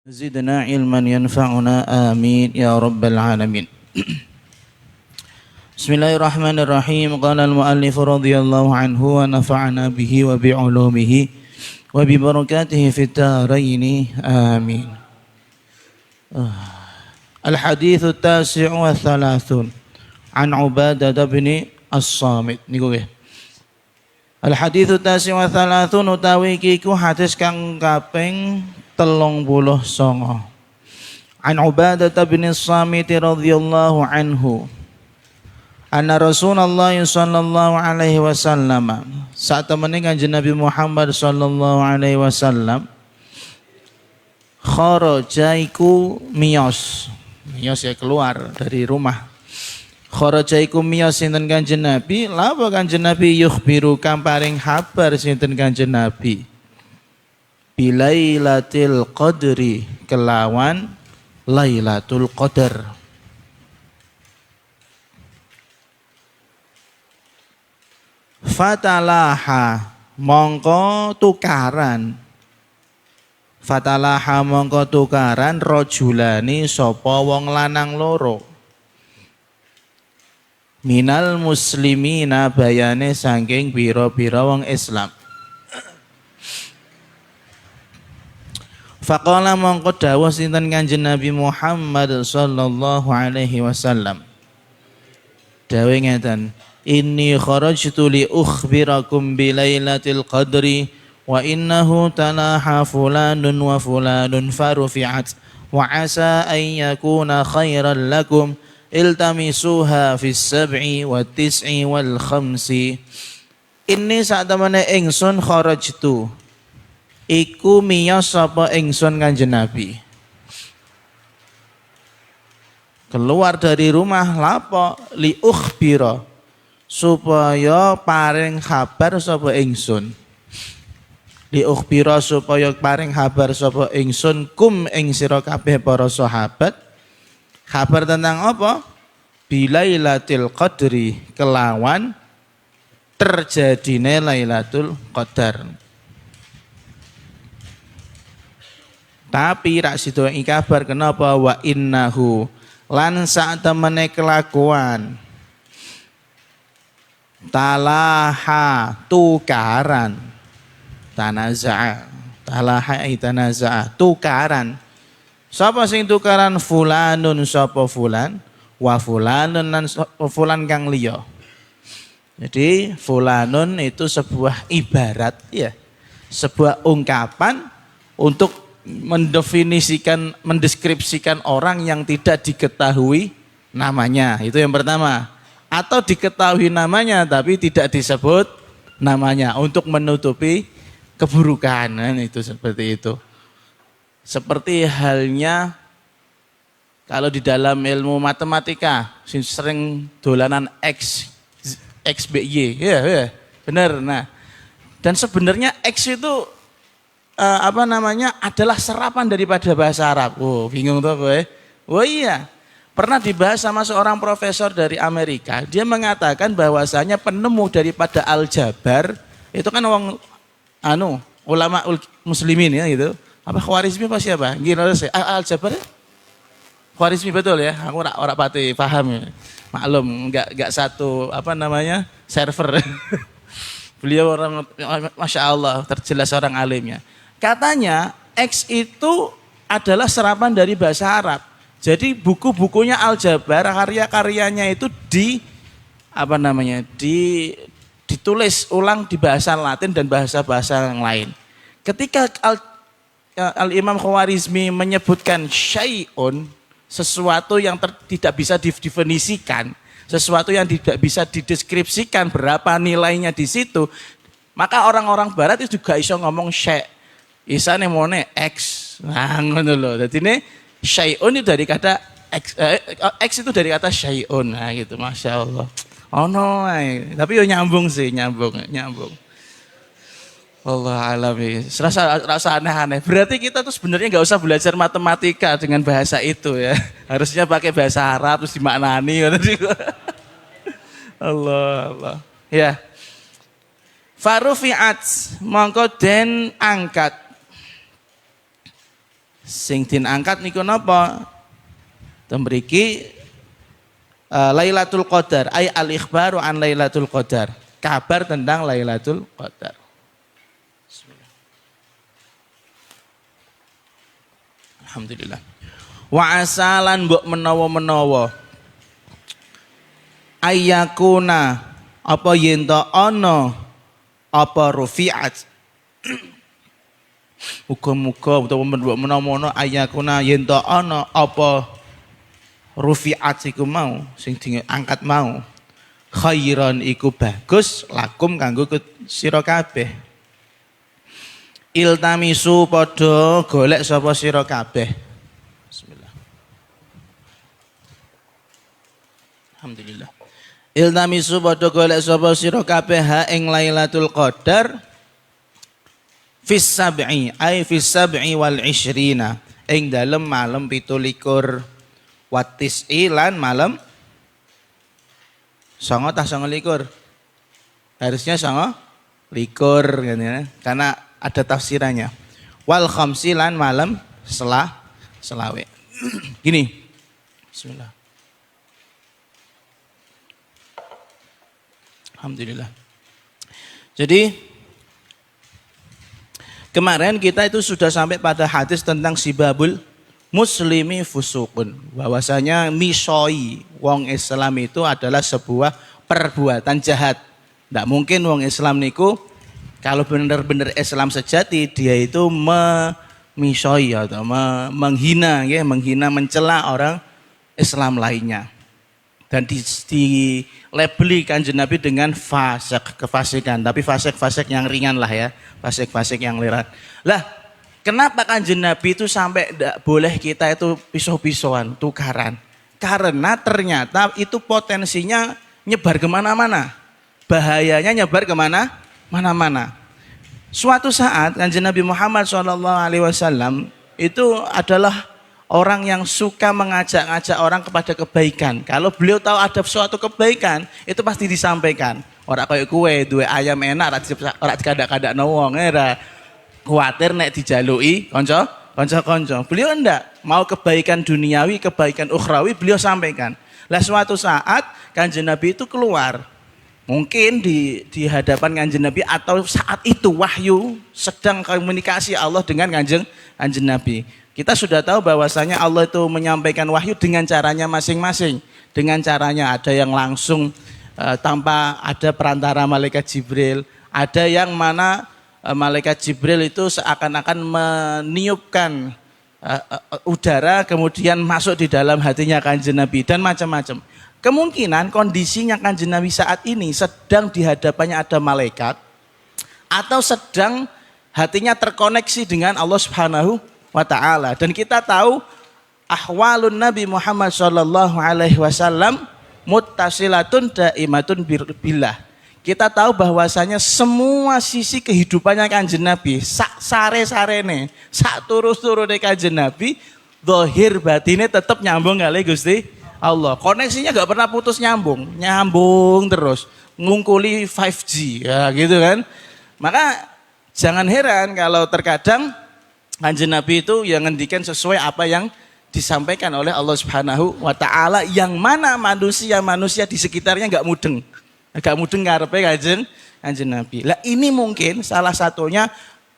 زدنا علما ينفعنا آمين يا رب العالمين. بسم الله الرحمن الرحيم. قال المؤلف رضي الله عنه ونفعنا به وبعلومه وببركاته في الدارين آمين. الحديث التاسع والثلاثون عن عبادة بن الصامت. Al-hadits tasi wa thalathun utawi kiku hadis kang kaping 39. An Ubadah bin Samit radhiyallahu anhu. Anna Rasulullah sallallahu alaihi wasallam saat temene Kanjeng Nabi Muhammad sallallahu alaihi wasallam kharaja iku miyos ya keluar dari rumah. Kharaja iku miyos sinten Kanjeng Nabi, lapa Kanjeng Nabi yukhbiru kang paring kabar sinten Kanjeng Nabi. Bilailatil qadri kelawan Lailatul Qadar. Fatalaha mongko tukaran. Fatalaha mongko tukaran rajulani sapa wong lanang loro. Minal muslimina bayane saking pira-pira wong Islam. Faqala mongko dawuh sinten Kanjeng Nabi Muhammad sallallahu alaihi wasallam. Dawuh ngeten, inni kharajtu li ukhbirakum bilailatil qadri wa innahu talaha fulanun wa fulanun farufi'at wa asa an yakuna khairan lakum iltamisuha fis sab'i wa tis'i wal khamsi. Ini saat temene ingsun kharajtu iku miyos sapa ingsun Kanjeng Nabi. Keluar dari rumah lapo li ukhbira supaya paring kabar sapa ingsun. Li ukhbira supaya paring kabar sapa ingsun kum ing sira kabeh para sahabat. Kabar tentang apa? Bilailatil Qadri kelawan terjadine Lailatul Qadar. Tapi rak sido ing kabar kenapa wa innahu lan sak temene kelakuan talaha tukaran tanaza'a talaha itanaza'a tukaran. Sapa sing tukaran fulanun sapa fulan wa fulanun lan fulan kang liya. Jadi fulanun itu sebuah ibarat ya, sebuah ungkapan untuk mendefinisikan, mendeskripsikan orang yang tidak diketahui namanya. Itu yang pertama. Atau diketahui namanya tapi tidak disebut namanya untuk menutupi keburukan. Nah, itu seperti itu. Seperti halnya kalau di dalam ilmu matematika sering dolanan X B Y ya benar. Nah, dan sebenarnya X itu adalah serapan daripada bahasa Arab. Oh, bingung tuh gue. Oh iya. Pernah dibahas sama seorang profesor dari Amerika, dia mengatakan bahwasanya penemu daripada aljabar itu kan ulama muslimin ya gitu. Apa Khwarizmi apa siapa? Aljabar ya? Khwarizmi betul ya? Aku ora pati paham ya. Maklum enggak satu server. Beliau orang Masya Allah terjelas orang alimnya. Katanya X itu adalah serapan dari bahasa Arab. Jadi buku-bukunya aljabar, karya-karyanya itu ditulis ulang di bahasa Latin dan bahasa-bahasa yang lain. Ketika Al-Imam Khwarizmi menyebutkan syai'un, sesuatu yang tidak bisa didefinisikan, sesuatu yang tidak bisa dideskripsikan berapa nilainya di situ, maka orang-orang barat itu juga iso ngomong syai'. Isane mone X. Nah, ngono lho. Dadi ne syai'un itu dari kata X itu dari kata syai'un. Nah, gitu, Masya Allah. Oh no, tapi yo nyambung sih, nyambung. Allah alami, rasa aneh-aneh. Berarti kita tuh sebenarnya nggak usah belajar matematika dengan bahasa itu ya. Harusnya pakai bahasa Arab terus dimaknani. Allah. Ya. Farufi'at mongko den angkat Sing din angkat niku napa? Tembriki Lailatul Qadar, ay al-ikhbaru an Lailatul Qadar. Kabar tentang Lailatul Qadar. Bismillah. Alhamdulillah. Wa asalan mbok menawa-menawa ayyakuna apa yen ta ana apa rufi'at muga-muga utawa mbok menawa ayyakuna yen ta ana apa rufi'at iku mau sing diangkat mau khairan iku bagus lakum kanggo sira kabeh iltamisu padha golek sapa sira kabeh. Bismillah. Alhamdulillah. Iltamisu padha golek sapa sira kabeh ha ing Lailatul Qadar fis sab'i ay fis sab'i wal 20 ing dalem malam 17 watis lan malam 9 ta 29 harusnya 29 kan ya karena ada tafsirannya wal khamsi lan malam selawe gini bismillah. Alhamdulillah. Jadi kemarin kita itu sudah sampai pada hadis tentang sibabul muslimi fusukun, bahwasanya misoi wong Islam itu adalah sebuah perbuatan jahat. Tidak mungkin wong Islam niku kalau benar-benar Islam sejati dia itu misoi atau menghina ya, menghina mencela orang Islam lainnya. Dan di labeli Kanjeng Nabi dengan fasik, kefasikan, tapi fasik yang ringan lah ya, fasik yang ringan. Lah, kenapa Kanjeng Nabi itu sampai tidak boleh kita itu pisau-pisauan, tukaran? Karena ternyata itu potensinya nyebar kemana-mana, bahayanya nyebar kemana-mana. Suatu saat Kanjeng Nabi Muhammad SAW itu adalah orang yang suka mengajak-ngajak orang kepada kebaikan. Kalau beliau tahu ada suatu kebaikan, itu pasti disampaikan. Orang kayak kue, dua ayam enak, orang dikadak-kadak wong, era khawatir nek dijalui, konco. Beliau enggak mau kebaikan duniawi, kebaikan ukhrawi, beliau sampaikan. Lah suatu saat Kanjeng Nabi itu keluar, mungkin di hadapan Kanjeng Nabi atau saat itu wahyu sedang komunikasi Allah dengan Kanjeng Nabi. Kita sudah tahu bahwasanya Allah itu menyampaikan wahyu dengan caranya masing-masing. Dengan caranya ada yang langsung tanpa ada perantara malaikat Jibril. Ada yang mana malaikat Jibril itu seakan-akan meniupkan udara kemudian masuk di dalam hatinya Kanjeng Nabi dan macam-macam. Kemungkinan kondisinya Kanjeng Nabi saat ini sedang di hadapannya ada malaikat atau sedang hatinya terkoneksi dengan Allah Subhanahu wa ta'ala. Dan kita tahu ahwalun Nabi Muhammad sallallahu alaihi wasallam muttasilatun daimatun billah. Kita tahu bahwasanya semua sisi kehidupannya Kanjeng Nabi, sak sare-sarene, sak turu-turune Kanjeng Nabi, zahir batine tetap nyambung kali Gusti Allah. Koneksinya enggak pernah putus nyambung terus, ngungkuli 5G ya gitu kan. Maka jangan heran kalau terkadang Kanjeng Nabi itu yang ngendikan sesuai apa yang disampaikan oleh Allah Subhanahu wa ta'ala, yang mana manusia di sekitarnya enggak mudeng ngarepe Kanjeng Nabi. Lah ini mungkin salah satunya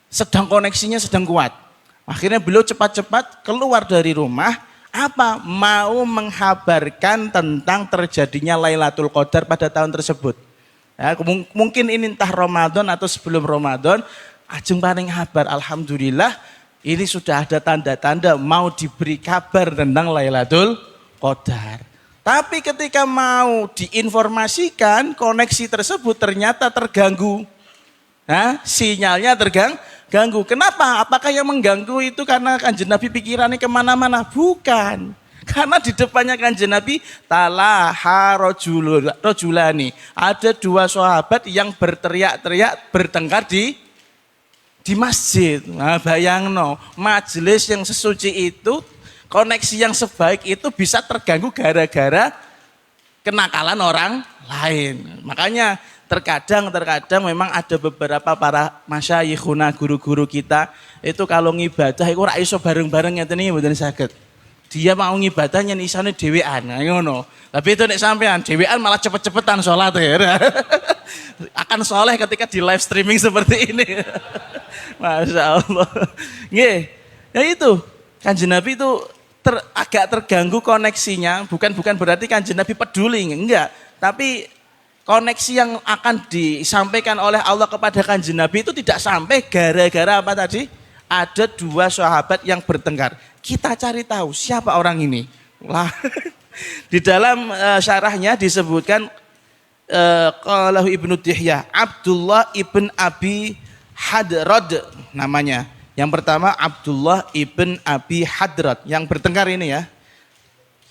sedang koneksinya sedang kuat. Akhirnya beliau cepat-cepat keluar dari rumah, mau menghabarkan tentang terjadinya Lailatul Qadar pada tahun tersebut. Ya, mungkin ini entah Ramadan atau sebelum Ramadan, ajeng paring kabar alhamdulillah ini sudah ada tanda-tanda mau diberi kabar tentang Lailatul Qadar. Tapi ketika mau diinformasikan, koneksi tersebut ternyata terganggu. Nah, sinyalnya terganggu. Kenapa? Apakah yang mengganggu itu karena Kanjeng Nabi pikirannya kemana-mana? Bukan. Karena di depannya Kanjeng Nabi talaha rojulani. Ada dua sahabat yang berteriak-teriak bertengkar di masjid. Nah, bayangno, majelis yang sesuci itu, koneksi yang sebaik itu bisa terganggu gara-gara kenakalan orang lain. Makanya terkadang memang ada beberapa para masyayikhuna, guru-guru kita itu kalau ngibadah itu ora iso bareng-bareng ngeten iki mboten saged. Dia mau ngibadahnya isane dhewean, ngono. Tapi itu nek sampean dhewean malah cepet-cepetan sholat ya. Akan soleh ketika di live streaming seperti ini. Masya Allah. Nggih, ya itu Kanjeng Nabi itu agak terganggu koneksinya. Bukan berarti Kanjeng Nabi peduli, enggak. Tapi koneksi yang akan disampaikan oleh Allah kepada Kanjeng Nabi itu tidak sampai gara-gara apa tadi? Ada dua sahabat yang bertengkar. Kita cari tahu siapa orang ini. Lah, di dalam syarahnya disebutkan qalahu Ibnu Dihyah, Abdullah ibn Abi Hadrad namanya. Yang pertama Abdullah ibn Abi Hadrad yang bertengkar ini ya.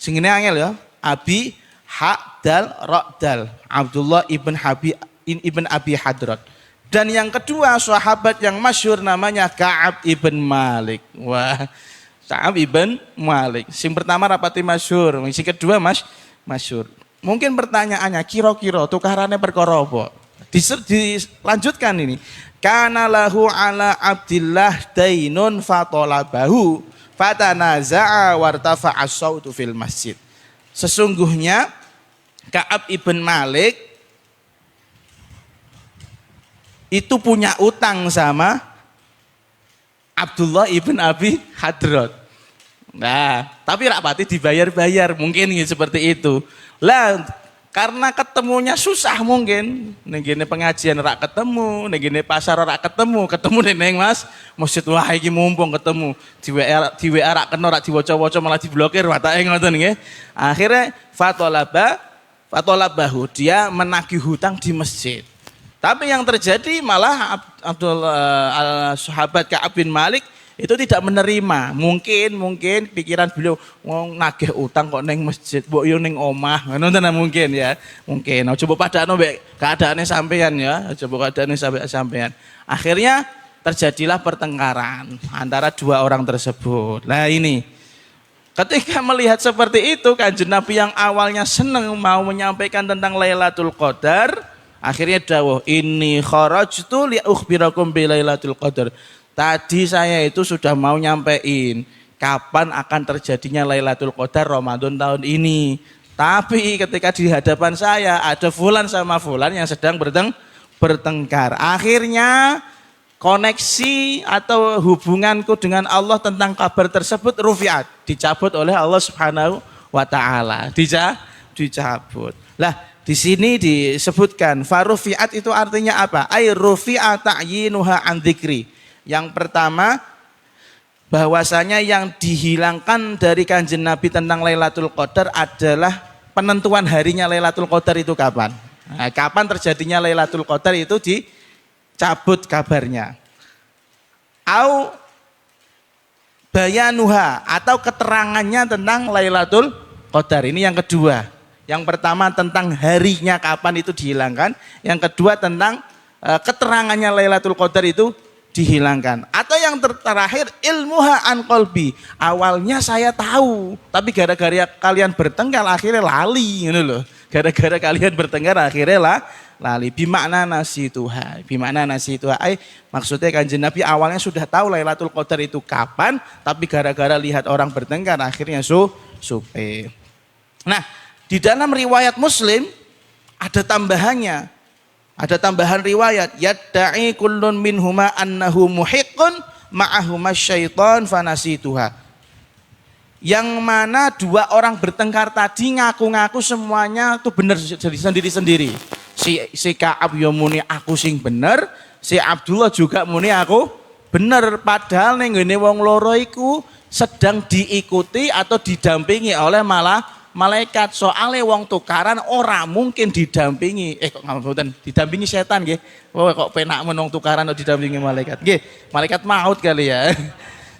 Sing ini angel ya. Abi Hadal Ra'dal. Abdullah ibn Abi Hadrad. Dan yang kedua sahabat yang masyhur namanya Ka'ab ibn Malik. Wah, Ka'ab ibn Malik. Sing pertama rapati masyhur, sing kedua masyhur. Mungkin pertanyaannya kira-kira tukarannya perkara apa? Dilanjutkan ini. Kana lahu ala Abdillah dainun fatolabahu fatanaza'a wartafa'a as-sautu fil masjid. Sesungguhnya Ka'ab ibn Malik itu punya utang sama Abdullah ibn Abi Hadrad. Nah, tapi rapati dibayar-bayar mungkin seperti itu. Lah, karena ketemunya susah mungkin. Ning pengajian rak ketemu, ning pasar rak ketemu ning Mas masjid wah iki mumpung ketemu. Di WA rak kena rak diwaca-waca malah diblokir watake ngoten nggih. Akhirnya fatolabahu dia menagih hutang di masjid. Tapi yang terjadi malah sahabat Ka'ab bin Malik itu tidak menerima. Mungkin pikiran beliau wong nagih utang kok neng masjid, mbok yo ning omah. Ngono mungkin ya. Mungkin. Coba padakno mbek keadaane sampean ya. Coba keadaane sampean. Akhirnya terjadilah pertengkaran antara dua orang tersebut. Nah ini ketika melihat seperti itu Kanjeng Nabi yang awalnya senang mau menyampaikan tentang Lailatul Qadar, akhirnya dawuh inni kharajtu li ukhbirakum bi Lailatul Qadar. Tadi saya itu sudah mau nyampein kapan akan terjadinya Lailatul Qadar Ramadan tahun ini. Tapi ketika di hadapan saya ada fulan sama fulan yang sedang bertengkar. Akhirnya koneksi atau hubunganku dengan Allah tentang kabar tersebut rufiat, dicabut oleh Allah Subhanahu wa taala. Dicabut. Lah, di sini disebutkan farufiat itu artinya apa? Ay rufi'a ta'yinuha an dzikri. Yang pertama bahwasanya yang dihilangkan dari Kanjeng Nabi tentang Lailatul Qadar adalah penentuan harinya Lailatul Qadar itu kapan. Nah, kapan terjadinya Lailatul Qadar itu dicabut kabarnya. Au bayanuha atau keterangannya tentang Lailatul Qadar. Ini yang kedua. Yang pertama tentang harinya kapan itu dihilangkan. Yang kedua tentang keterangannya Lailatul Qadar itu dihilangkan. Atau yang terakhir ilmuha an qalbi. Awalnya saya tahu, tapi gara-gara kalian bertengkar akhirnya lali, gitu loh. Gara-gara kalian bertengkar akhirnya lali. Bimakna nasituha. Bimakna nasituha. Maksudnya Kanjeng Nabi awalnya sudah tahu Lailatul Qadar itu kapan, tapi gara-gara lihat orang bertengkar akhirnya supe. Nah, di dalam riwayat Muslim ada tambahannya. Ada tambahan riwayat, yadda'i kullun minhuma annahu muhiqqun ma'ahuma syaitan fanasituha. Yang mana dua orang bertengkar tadi ngaku-ngaku semuanya tuh benar sendiri-sendiri. Si Ka'ab yo muni aku sing bener, si Abdullah juga muni aku bener, padahal ning ngene wong loro iku sedang diikuti atau didampingi oleh malaikat. Soalnya wong tukaran ora mungkin didampingi kok ngapunten didampingi setan nggih. Oh kok penak menung tukaran atau didampingi malaikat. Nggih, malaikat maut kali ya.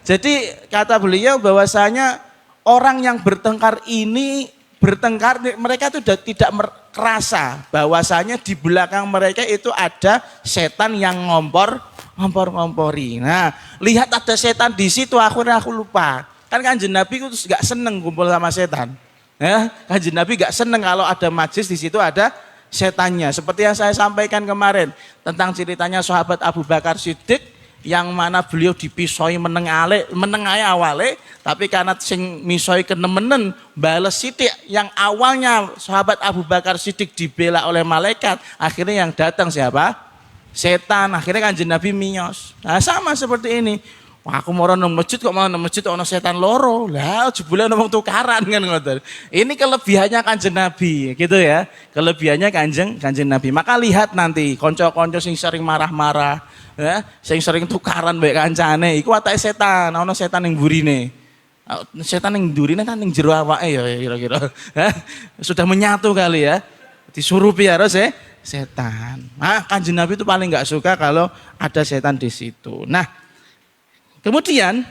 Jadi kata beliau bahwasanya orang yang bertengkar mereka itu tidak merasa bahwasanya di belakang mereka itu ada setan yang ngompor-ngompori. Nah, lihat ada setan di situ aku lupa. Kan Kanjeng Nabi itu gak seneng kumpul sama setan. Ya, Kanjeng Nabi gak seneng kalau ada majlis di situ ada setannya. Seperti yang saya sampaikan kemarin tentang ceritanya sahabat Abu Bakar Siddiq yang mana beliau dipisoi menengai awale, tapi karena sing misoi kenemenen bales sithik yang awalnya sahabat Abu Bakar Siddiq dibela oleh malaikat, akhirnya yang datang siapa? Setan. Akhirnya Kanjeng Nabi miyos. Nah, sama seperti ini. Wah, aku mau nang masjid kok malah nang masjid ono setan loro. Lah jebule ngomong tukaran kan ngoten. Ini kelebihannya Kanjeng Nabi, gitu ya. Kelebihannya Kanjeng Nabi. Maka lihat nanti kanca-kanca sing sering marah-marah, ya, sing sering tukaran mbek kancane, iku watake setan, ono setan ning burine. Setan ning durine kan ning jero awake ya kira-kira. Sudah menyatu kali ya. Disurupi harus setan. Nah, Kanjeng Nabi itu paling enggak suka kalau ada setan di situ. Nah, kemudian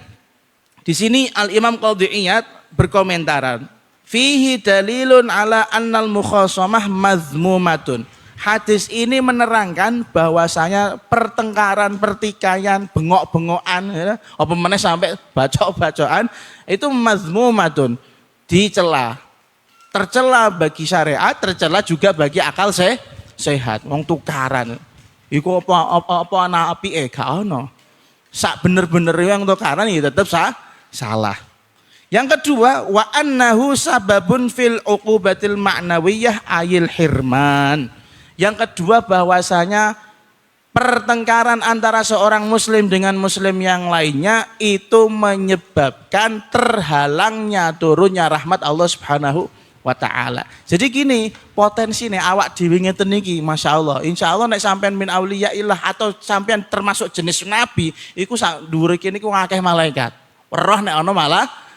di sini Al Imam Qadhi Iyad berkomentaran, fihi dalilun ala annal mukhasamah mazmumatun. Hadis ini menerangkan bahwasanya pertengkaran, pertikaian, bengok-bengokan, ya, apa meneh sampai bacok-bacokan itu mazmumatun, dicela. Tercela bagi syariat, tercela juga bagi akal sehat. Wong tukaran. Iku apa ana apike gak ono. Sak bener-bener yang tukaran ya tetap salah. Yang kedua, wa annahu sababun fil uqubatil ma'nawiyah ayil hirman. Yang kedua bahwasanya pertengkaran antara seorang muslim dengan muslim yang lainnya itu menyebabkan terhalangnya turunnya rahmat Allah Subhanahu wa taala. Jadi gini, potensi nih awak dhewe ngeten niki, masyaallah. Insyaallah nek sampean min auliyaillah atau sampean termasuk jenis nabi, iku sak dhuwure kene iku akeh malaikat. Weruh nek ana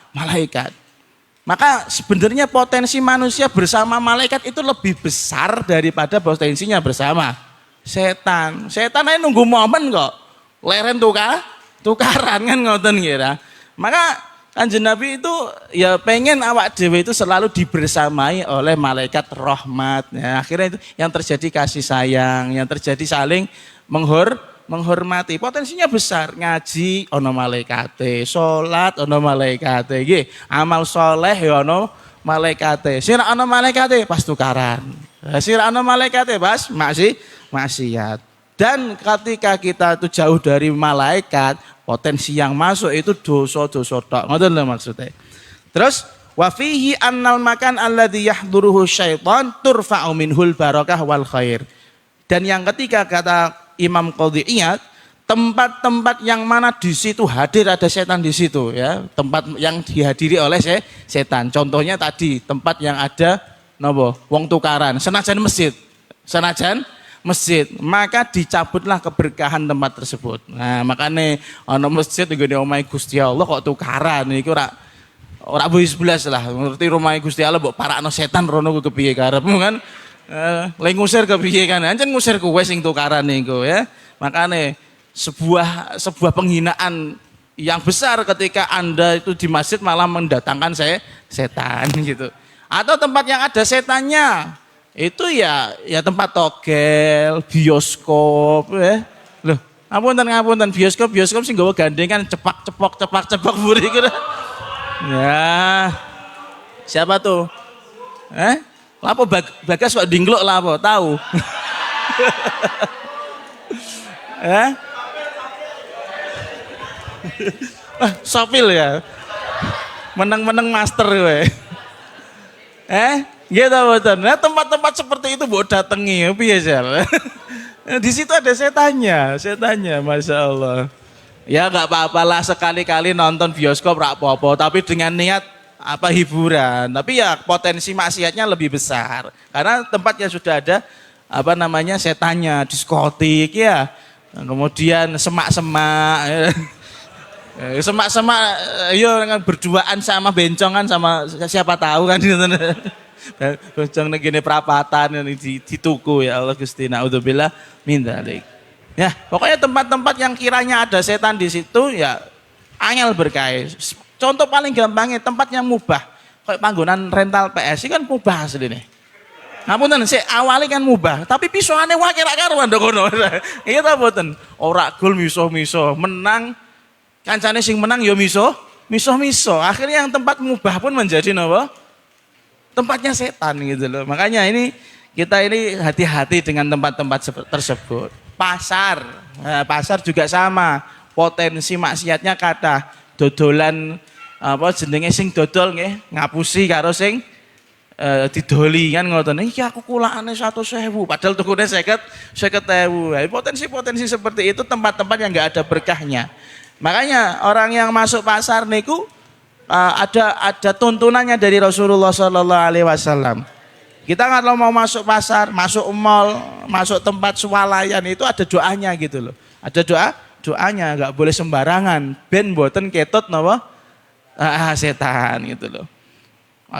malaikat. Maka sebenarnya potensi manusia bersama malaikat itu lebih besar daripada potensinya bersama setan. Setan aja nunggu momen kok. Leren tukaran kan ngoten kira. Maka Kanjeng Nabi itu ya pengen awak dhewe itu selalu dibersamai oleh malaikat rahmat. Ya, akhirnya itu yang terjadi kasih sayang, yang terjadi saling menghormati. Potensinya besar. Ngaji ono malaikate, salat ono malaikate, nggih. Amal soleh ya ono malaikate. Sing ono malaikate pas tukaran. Sing ono malaikate pas maksiat. Dan ketika kita itu jauh dari malaikat, potensi yang masuk itu dosa-dosa tok. Ngoten lho maksudnya. Terus wa fihi annal makan alladzi yahduruhu syaitan turfa'u minhul barakah wal khair. Dan yang ketiga kata Imam Qadhi Iyad, tempat-tempat yang mana di situ hadir ada setan di situ ya, tempat yang dihadiri oleh setan. Contohnya tadi tempat yang ada napa? Wong tukaran, senajan masjid, maka dicabutlah keberkahan tempat tersebut. Nah, makanya ana masjid nggone omahe Gusti Allah kok tukaran niku ora wis belas lah. Ngerti omahe Gusti Allah mbok parakno setan rono ku kepiye karepmu kan? Lek ngusir kepiye kan? Ancen ngusir kowe sing tukaran niku ya. Makanya sebuah penghinaan yang besar ketika Anda itu di masjid malah mendatangkan setan gitu. Atau tempat yang ada setannya. Itu ya tempat togel, bioskop ya. Loh, ngapunten bioskop sing nggawa gandengan cepak buri gitu. Ya. Siapa tuh? Lapo Bagas kok dingkluk lapo? Tahu? Sopil ya. Menang master kowe. Gitu betul. Nah, tempat-tempat seperti itu mbok datangi piye Sel? Di situ ada setannya, Masya Allah. Ya nggak apa-apalah sekali-kali nonton bioskop rak apa-apa, tapi dengan niat hiburan. Tapi ya potensi maksiatnya lebih besar. Karena tempatnya sudah ada setannya, diskotik ya. Kemudian semak-semak. Semak-semak yo berduaan sama bencongan sama siapa tahu kan gitu. Bencong negene perapatan di tuku ya Allah Gusti naudzubillah min dzalik. Ya, pokoknya tempat-tempat yang kiranya ada setan di situ ya angel berkait. Contoh paling gampangnya tempat yang mubah. Kayak panggonan rental PS kan mubah asline. Ngapunten sik awale kan mubah, tapi pisauane wae ra karuan ndok kono. Iya ta mboten? Ora gol miso-miso, menang kancane sing menang ya miso. Akhirnya yang tempat mubah pun menjadi napa? tempatnya setan gitu loh. Makanya ini kita ini hati-hati dengan tempat-tempat tersebut. Pasar, nah, pasar juga sama, potensi maksiatnya kata dodolan apa jenenge sing dodol nggih ngapusi karo sing didoli kan ngoten. Iki aku kulakane 100.000 padahal tukune 50.000. Potensi-potensi seperti itu tempat-tempat yang enggak ada berkahnya. Makanya orang yang masuk pasar niku ada tuntunannya dari Rasulullah Sallallahu Alaihi Wasallam. Kita kalau mau masuk pasar, masuk mall, masuk tempat swalayan itu ada doanya gitu loh. Ada doanya, nggak boleh sembarangan. Ben boten ketut napa setan gitu loh.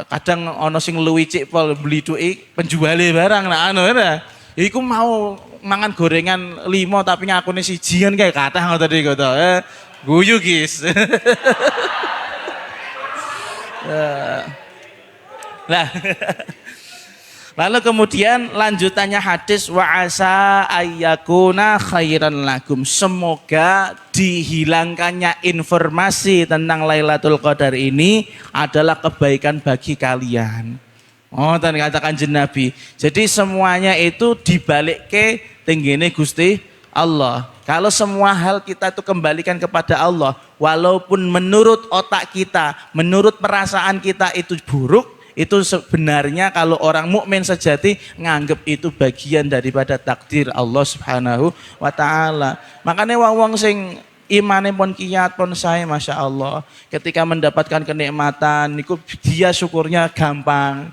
Kadang ono sing luwih cik pol beli duit penjuale barang nah anu ya. Iku mau mangan gorengan 5 tapi ngakune siji kan kayak kathah ngoten iki to. Guyu guys. Nah, lalu kemudian lanjutannya hadis wa asa ayyakuna khairan lakum. Semoga dihilangkannya informasi tentang Lailatul Qadar ini adalah kebaikan bagi kalian. Oh, dan katakan Nabi. Jadi semuanya itu dibalik ke tinggine Gusti Allah. Kalau semua hal kita itu kembalikan kepada Allah, walaupun menurut otak kita, menurut perasaan kita itu buruk, itu sebenarnya kalau orang mukmin sejati nganggep itu bagian daripada takdir Allah Subhanahu wa taala. Makanya wong-wong sing imane pun kiat pun saya Masya Allah, ketika mendapatkan kenikmatan niku dia syukurnya gampang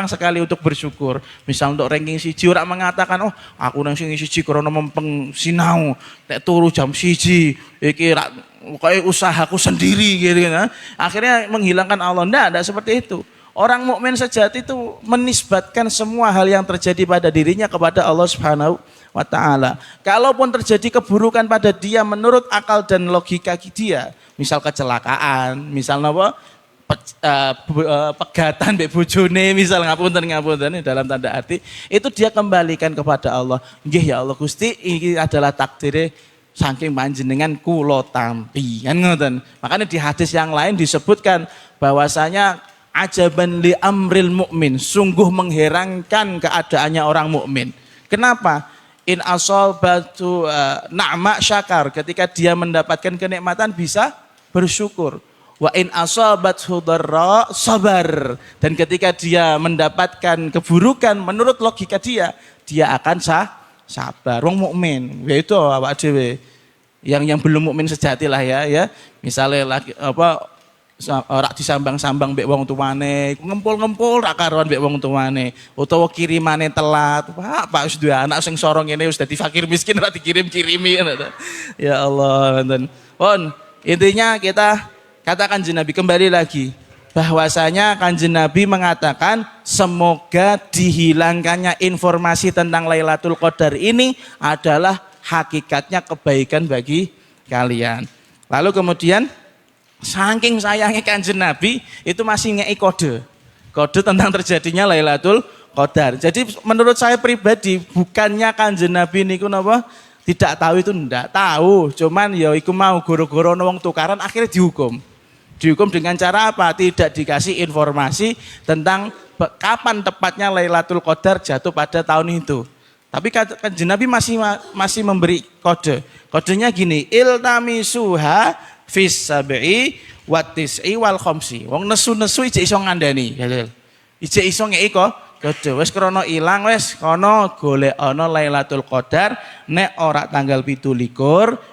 sekali untuk bersyukur. Misal untuk ranking siji orang mengatakan oh aku nang sing siji karena mempeng sinau nek turu jam siji iki kayak usahaku sendiri gitu kan. Akhirnya menghilangkan Allah. Enggak seperti itu. Orang mukmin sejati itu menisbatkan semua hal yang terjadi pada dirinya kepada Allah Subhanahu wa taala. Kalaupun terjadi keburukan pada dia menurut akal dan logika dia, misal kecelakaan, misal napa pegatan mbek bojone, misal ngapunten dalam tanda arti, itu dia kembalikan kepada Allah. Nggih ya Allah Gusti, ini adalah takdire saking panjenengan kula tampi. Kan ngoten. Makanya di hadis yang lain disebutkan bahwasanya ajaban li amril mukmin, sungguh mengherankan keadaannya orang mukmin. Kenapa? In asabatu na'ma syakar, ketika dia mendapatkan kenikmatan bisa bersyukur. Wa in asabathu dharra sabar, dan ketika dia mendapatkan keburukan menurut logika dia akan sabar. Wong mukmin, yaitu awak dhewe yang belum mukmin sejati lah ya. Misalnya lagi apa ora disambang-sambang mbek wong tuane, ngempul-ngempul ra karuan mbek wong tuane, utawa kirimane telat. Pak wis duwe anak sing soro ngene wis dadi fakir miskin ora dikirim-kirimi. Ya Allah, ngoten. Pun intinya kita katakan Nabi kembali lagi bahwasanya Kanjeng Nabi mengatakan semoga dihilangkannya informasi tentang Lailatul Qadar ini adalah hakikatnya kebaikan bagi kalian. Lalu kemudian saking sayangnya Kanjeng Nabi itu masih ngei kode tentang terjadinya Lailatul Qadar. Jadi menurut saya pribadi bukannya Kanjeng Nabi niku napa tidak tahu, itu ndak tahu, cuman ya iku mau goro-goro wong tukaran akhirnya dihukum dengan cara apa? Tidak dikasih informasi tentang kapan tepatnya Lailatul Qadar jatuh pada tahun itu. Tapi Kanjeng Nabi masih memberi kodenya gini, iltamisuha fis sab'i wa tis'i wal khamsi. Wong nesu-nesu ijek iso ngandani. Ijek iso ngeki kode. Wis krana ilang wis kono golek ana Lailatul Qadar nek ora tanggal 17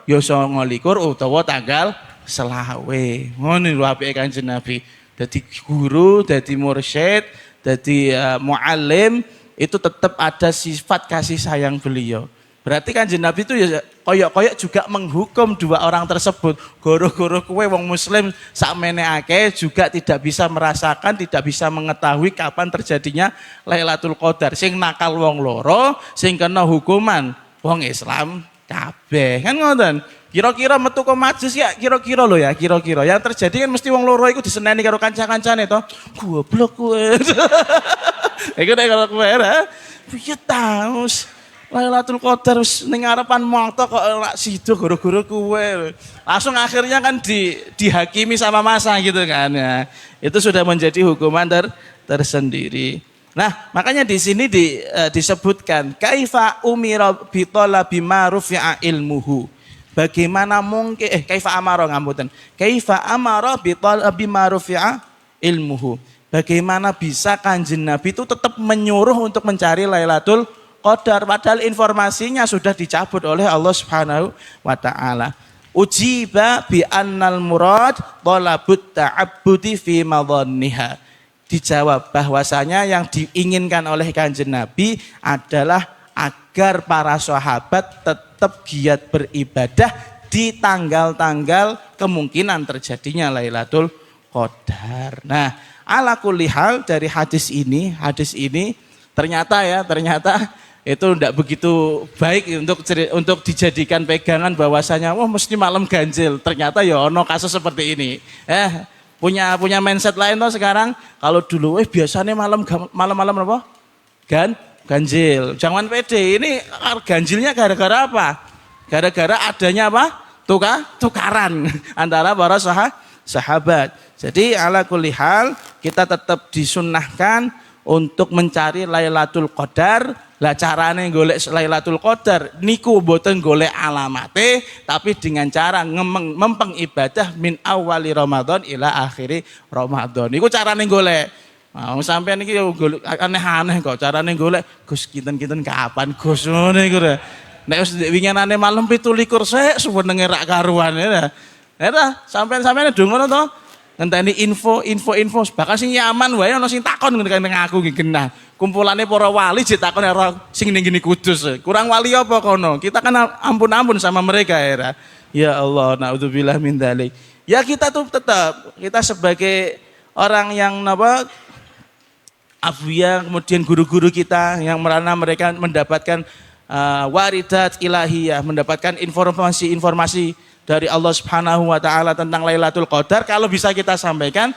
ya 29 utawa tanggal 20. Ngono lho apike Kanjeng Nabi. Dadi guru, dadi mursyid, dadi muallim itu tetap ada sifat kasih sayang beliau. Berarti Kanjeng Nabi itu ya koyok-koyok juga menghukum dua orang tersebut. Goro-goro kowe wong muslim sakmene akeh juga tidak bisa merasakan, tidak bisa mengetahui kapan terjadinya Lailatul Qadar. Sing nakal wong loro, sing kena hukuman wong Islam kabeh. Kan ngoten. Kira-kira metu ke majlis ya, kira-kira lo ya, kira-kira. Yang terjadi kan mesti wong loro iku diseneni karo kanca-kancane to. Goblok kowe. Iku nek karo kowe ya. Piye tahu Lailatul Qadar ning ngarepan moto kok ora sida goro-goro kuwe. Langsung akhirnya kan dihakimi sama masa gitu kan ya. Itu sudah menjadi hukuman tersendiri. Nah, makanya di sini disebutkan kaifa umira bi talabi ma rufi'a ilmuhu. Bagaimana mungkin kaifa amara ngapunten. Kaifa amara bi talabi ma rufi'a ilmuhu. Bagaimana bisa Kanjeng Nabi itu tetap menyuruh untuk mencari Lailatul Qadar padahal informasinya sudah dicabut oleh Allah Subhanahu wa taala. Ujiba bi annal murad talabut ta'abbudi fi madhanniha. Dijawab bahwasanya yang diinginkan oleh Kanjeng Nabi adalah agar para sahabat tetap giat beribadah di tanggal-tanggal kemungkinan terjadinya Lailatul Qadar. Nah, ala kulli hal dari hadis ini ternyata itu tidak begitu baik untuk dijadikan pegangan bahwasanya wah mesti malam ganjil. Ternyata ya ono kasus seperti ini. Punya mindset lain toh sekarang. Kalau dulu biasanya malam apa? Ganjil. Jangan pede. Ini ganjilnya gara-gara apa? Gara-gara adanya apa? Tukaran antara para sahabat. Jadi ala kulli hal kita tetap disunnahkan untuk mencari Lailatul Qadar. Lah carane golek Lailatul Qadar niku mboten golek alamate tapi dengan cara mempeng ibadah min awali Ramadan ila akhiri Ramadan. Niku carane golek. Nah, sampean iki golek aneh-aneh kok carane golek. Gus kinten-kinten kapan Gus ngene iku. Nek wis winginane malam 17 sik suwenenge rak karuan ya. Ya sampean do ngono to. Ngenteni info bakal sing aman wae ana sing takon ngene aku iki genah. Kumpulane para wali ditakon ora sing ning ngene Kudus. Kurang wali apa kono? Kita kan ampun-ampun sama mereka ya. Ya Allah, naudzubillah min dzalik. Ya kita tuh tetap kita sebagai orang yang afwiyah, kemudian guru-guru kita yang mereka mendapatkan waridat ilahiyah, mendapatkan informasi dari Allah Subhanahu wa taala tentang Lailatul Qadar. Kalau bisa kita sampaikan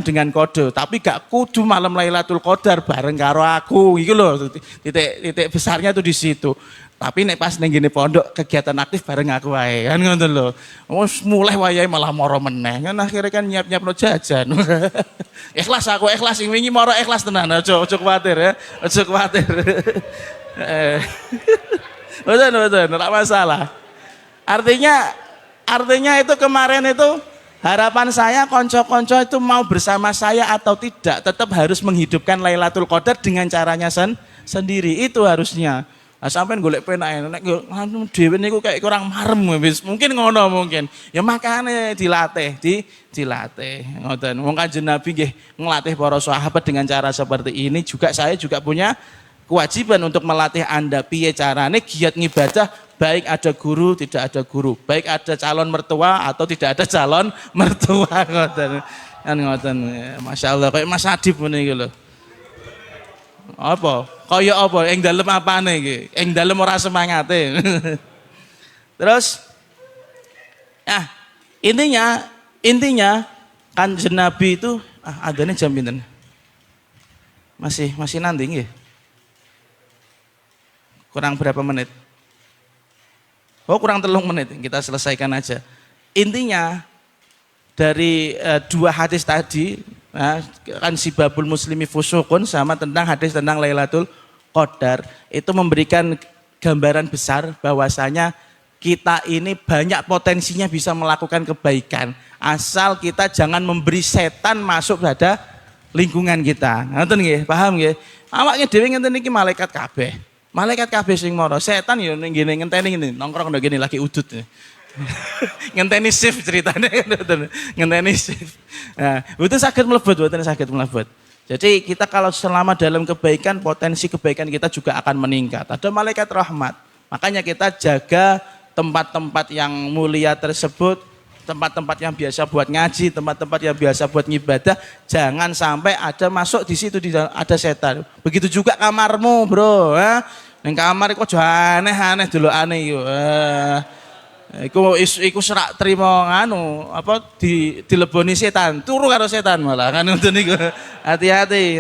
dengan kode, tapi gak kudu malam Lailatul Qadar bareng karo aku gitu loh. Titik besarnya tuh di situ. Tapi nek pas ning ngene pondok kegiatan aktif bareng aku wae kan ngoten lho. Wis mulai wayahe malah moro meneh. Kan akhirnya kan nyiap-nyiapno jajan. Ikhlas sing wingi moro ikhlas tenan. Aja kuwatir ya. Aja kuwatir. Betul, enggak masalah. Artinya itu kemarin itu harapan saya konco-konco itu mau bersama saya atau tidak tetap harus menghidupkan Lailatul Qadar dengan caranya sendiri itu harusnya. Nah, sampean golek penak nek dhewe niku kayak kurang marem wis. Mungkin ngono mungkin. Ya makane dilatih ngoten. Wong Kanjeng Nabi nggih nglatih para sahabat dengan cara seperti ini juga saya juga punya kewajiban untuk melatih Anda piye carane giat ngibadah baik ada guru tidak ada guru, baik ada calon mertua atau tidak ada calon mertua ngoten. Kan ngoten. Masyaallah kayak Mas Adib meniki lho. Apa? Kaya apa? Ing dalem apane iki? Ing dalem ora semangate. Terus intinya Kanjeng Nabi itu adanya jam pinten? Masih nanti nggih. Kurang berapa menit? Kurang 3 menit, kita selesaikan aja. Intinya dari 2 hadis tadi, kan sibabul muslimi fusukun sama tentang hadis tentang Lailatul Qadar, itu memberikan gambaran besar bahwasanya kita ini banyak potensinya bisa melakukan kebaikan, asal kita jangan memberi setan masuk pada lingkungan kita. Ngoten nggih, paham nggih? Awake dhewe ngenten iki malaikat kabeh. Malaikat kabeh sing mara, setan ya ning ngene ngenteni ngene, nongkrong ndek ngene lagi udut. Ngenteni shift ceritane ngenteni shift. Nah, boten saged mlebet. Jadi kita kalau selama dalam kebaikan, potensi kebaikan kita juga akan meningkat. Ada malaikat rahmat. Makanya kita jaga tempat-tempat yang mulia tersebut, tempat-tempat yang biasa buat ngaji, tempat-tempat yang biasa buat ngibadah, jangan sampai ada masuk di situ ada setan. Begitu juga kamarmu, Bro, Neng kamar iku aja aneh-aneh delokane iku. Iku serak trimo dileboni setan, turu karo setan malah kan ngoten niku. Hati-hati.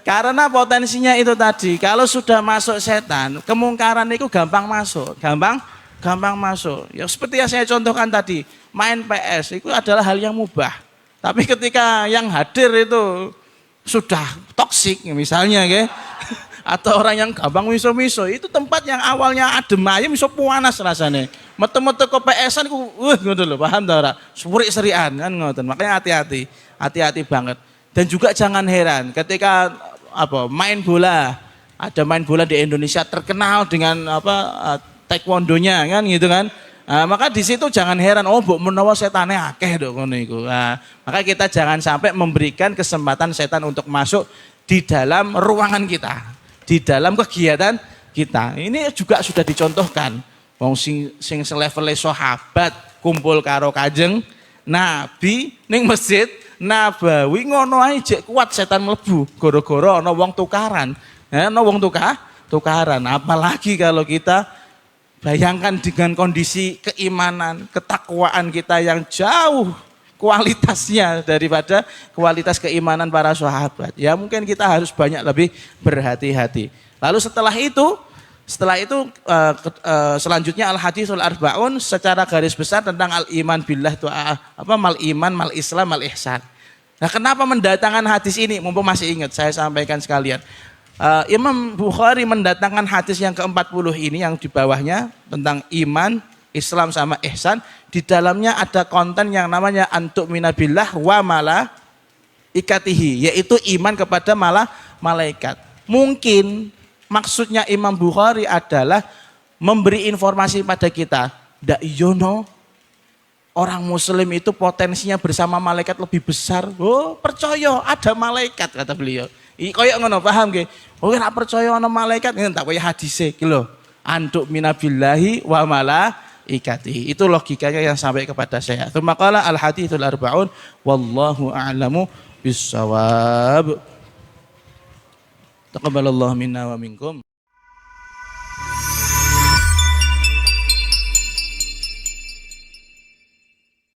Karena potensinya itu tadi, kalau sudah masuk setan, kemungkaran itu gampang masuk, gampang gampang masuk. Ya seperti yang saya contohkan tadi, main PS itu adalah hal yang mubah. Tapi ketika yang hadir itu sudah toksik misalnya, atau orang yang gampang miso-miso, itu tempat yang awalnya adem ayem miso panas rasanya. Metu-metu ke PS-an ku ngono lho, paham ta ora? Surik-serikan kan ngoten. Makanya hati-hati. Hati-hati banget. Dan juga jangan heran ketika main bola, ada main bola di Indonesia terkenal dengan taekwondonya kan gitu kan. Maka di situ jangan heran, mbok menawa setane akeh dok ngono iku. Maka kita jangan sampai memberikan kesempatan setan untuk masuk di dalam ruangan kita, di dalam kegiatan kita. Ini juga sudah dicontohkan. Wong sing selevele sahabat kumpul karo Kanjeng Nabi ning masjid Nabawi ngono ae jek kuat setan mlebu gara-gara ana wong tukaran. Ana wong tukaran. Apalagi kalau kita bayangkan dengan kondisi keimanan, ketakwaan kita yang jauh kualitasnya daripada kualitas keimanan para sahabat. Ya mungkin kita harus banyak lebih berhati-hati. Lalu setelah itu selanjutnya al-haditsul arbaun secara garis besar tentang al-iman billah itu mal iman, mal islam, mal ihsan. Nah, kenapa mendatangkan hadis ini? Mumpung masih ingat, saya sampaikan sekalian. Imam Bukhari mendatangkan hadis yang ke-40 ini yang di bawahnya tentang iman, Islam sama ihsan. Di dalamnya ada konten yang namanya antuk minabillah wa malaikatihi, yaitu iman kepada malaikat. Mungkin maksudnya Imam Bukhari adalah memberi informasi pada kita, ndak yono orang muslim itu potensinya bersama malaikat lebih besar. Oh, percaya ada malaikat kata beliau. Kayak ngono paham nggih? Oh, ora percaya ana malaikat ngene tak kaya hadise iki lho. Antuk minabillahi wa malaikatihi. Itu logikanya yang sampai kepada saya. Tsumma qala al-haditsul arbaun wallahu a'lamu bis-shawab. Taqabbalallahu minna wa minkum.